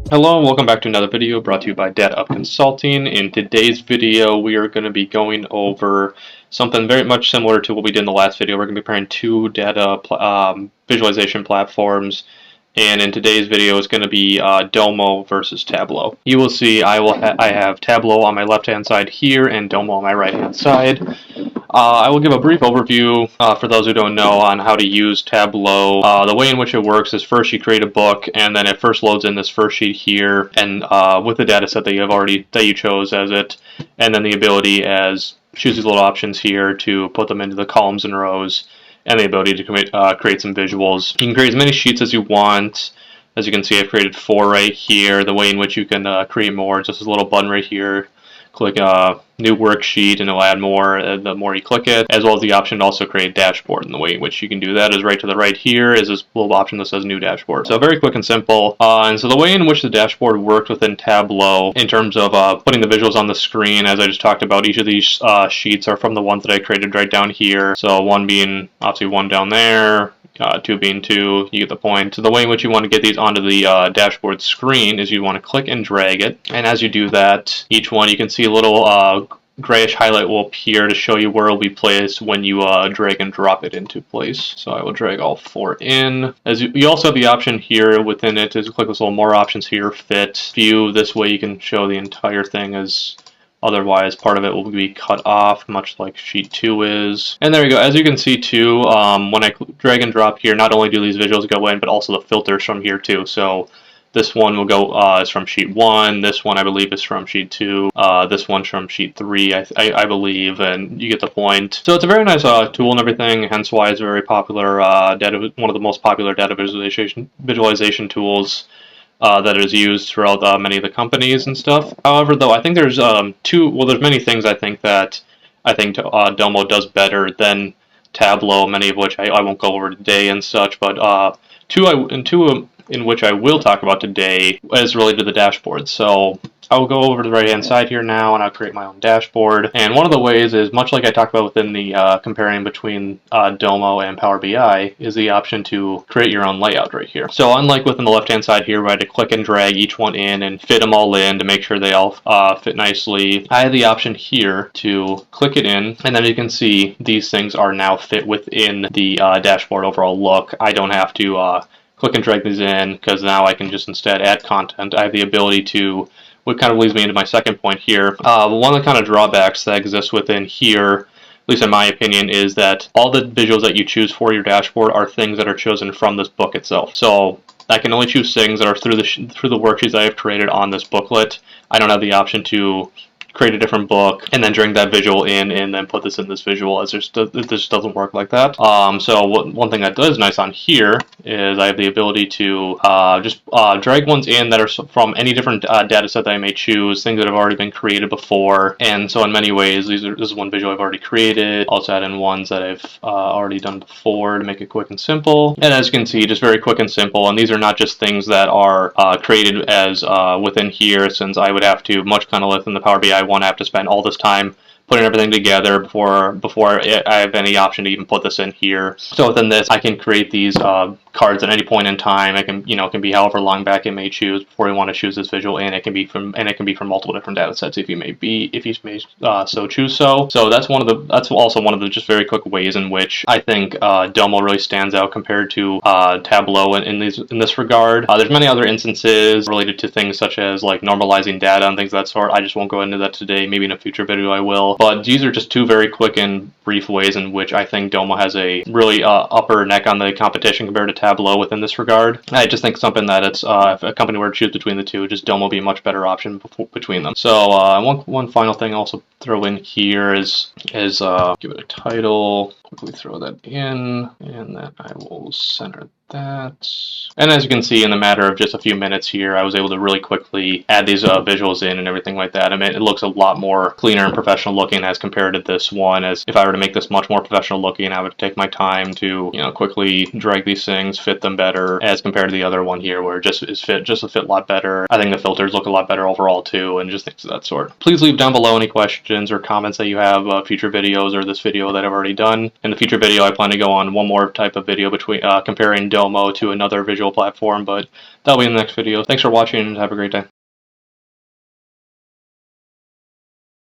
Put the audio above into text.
Hello and welcome back to another video brought to you by Data Up Consulting. In today's video, we are going to be going over something very much similar to what we did in the last video. We're going to be comparing two data visualization platforms, and in today's video, it's going to be Domo versus Tableau. You will see I have Tableau on my left-hand side here and Domo on my right-hand side. I will give a brief overview for those who don't know on how to use Tableau. The way in which it works is first you create a book, and then it first loads in this first sheet here, and with the data set that you chose as it, and then the ability as choose these little options here to put them into the columns and rows, and the ability to create some visuals. You can create as many sheets as you want. As you can see, I've created 4 right here. The way in which you can create more is just this little button right here. Click new worksheet and it'll add more the more you click it, as well as the option to also create a dashboard. And the way in which you can do that is right to the right here is this little option that says new dashboard. So very quick and simple. And so the way in which the dashboard worked within Tableau in terms of putting the visuals on the screen, as I just talked about, each of these sheets are from the ones that I created right down here. So one being obviously one down there, 2 being 2, you get the point. So the way in which you want to get these onto the dashboard screen is you want to click and drag it. And as you do that, each one you can see a little grayish highlight will appear to show you where it will be placed when you drag and drop it into place. So I will drag all 4 in. As you also have the option here within it to click this little more options here, fit, view. This way you can show the entire thing as otherwise, part of it will be cut off, much like sheet 2 is. And there you go. As you can see too, when I drag and drop here, not only do these visuals go in, but also the filters from here too. So this one will go is from sheet 1. This one I believe is from sheet 2. This one's from sheet 3, I believe, and you get the point. So it's a very nice tool and everything. Hence why it's a very popular one of the most popular data visualization tools that is used throughout many of the companies and stuff. However, though, I think there's there's many things I think Domo does better than Tableau, many of which I won't go over today and such, but two in which I will talk about today is related to the dashboard. So I will go over to the right hand side here now and I'll create my own dashboard. And one of the ways is, much like I talked about within the comparing between Domo and Power BI, is the option to create your own layout right here. So unlike within the left hand side here where I had to click and drag each one in and fit them all in to make sure they all fit nicely, I have the option here to click it in, and then you can see these things are now fit within the dashboard overall look. I don't have to click and drag these in, because now I can just instead add content. I have the ability to, what kind of leads me into my second point here. One of the kind of drawbacks that exists within here, at least in my opinion, is that all the visuals that you choose for your dashboard are things that are chosen from this book itself. So I can only choose things that are through the worksheets I have created on this booklet. I don't have the option to create a different book and then drag that visual in and then put this in this visual, as it just doesn't work like that. So one thing that does nice on here is I have the ability to just drag ones in that are from any different data set that I may choose, things that have already been created before. And so in many ways, this is one visual I've already created. Also add in ones that I've already done before to make it quick and simple. And as you can see, just very quick and simple. And these are not just things that are created as within here, since I would have to, much kind of like in the Power BI, won't have to spend all this time putting everything together before I have any option to even put this in here. So within this, I can create these cards at any point in time. It can be however long back it may choose before you want to choose this visual in. It can be from multiple different data sets if you may so choose so. So that's also one of the just very quick ways in which I think Domo really stands out compared to Tableau in this regard. There's many other instances related to things such as like normalizing data and things of that sort. I just won't go into that today. Maybe in a future video I will. But these are just two very quick and brief ways in which I think Domo has a really upper neck on the competition compared to Tableau within this regard. I just think something that it's if a company were to choose between the two, just Domo would be a much better option between them. So one final thing I'll also throw in here is give it a title. Quickly throw that in, and then I will center that. And as you can see, in the matter of just a few minutes here, I was able to really quickly add these visuals in and everything like that. I mean, it looks a lot more cleaner and professional looking as compared to this one. As if I were to make this much more professional looking, I would take my time to quickly drag these things, fit them better, as compared to the other one here, where it just a fit a lot better. I think the filters look a lot better overall too, and just things of that sort. Please leave down below any questions or comments that you have of future videos or this video that I've already done. In the future video, I plan to go on one more type of video between comparing Domo to another visual platform, but that'll be in the next video. Thanks for watching and have a great day.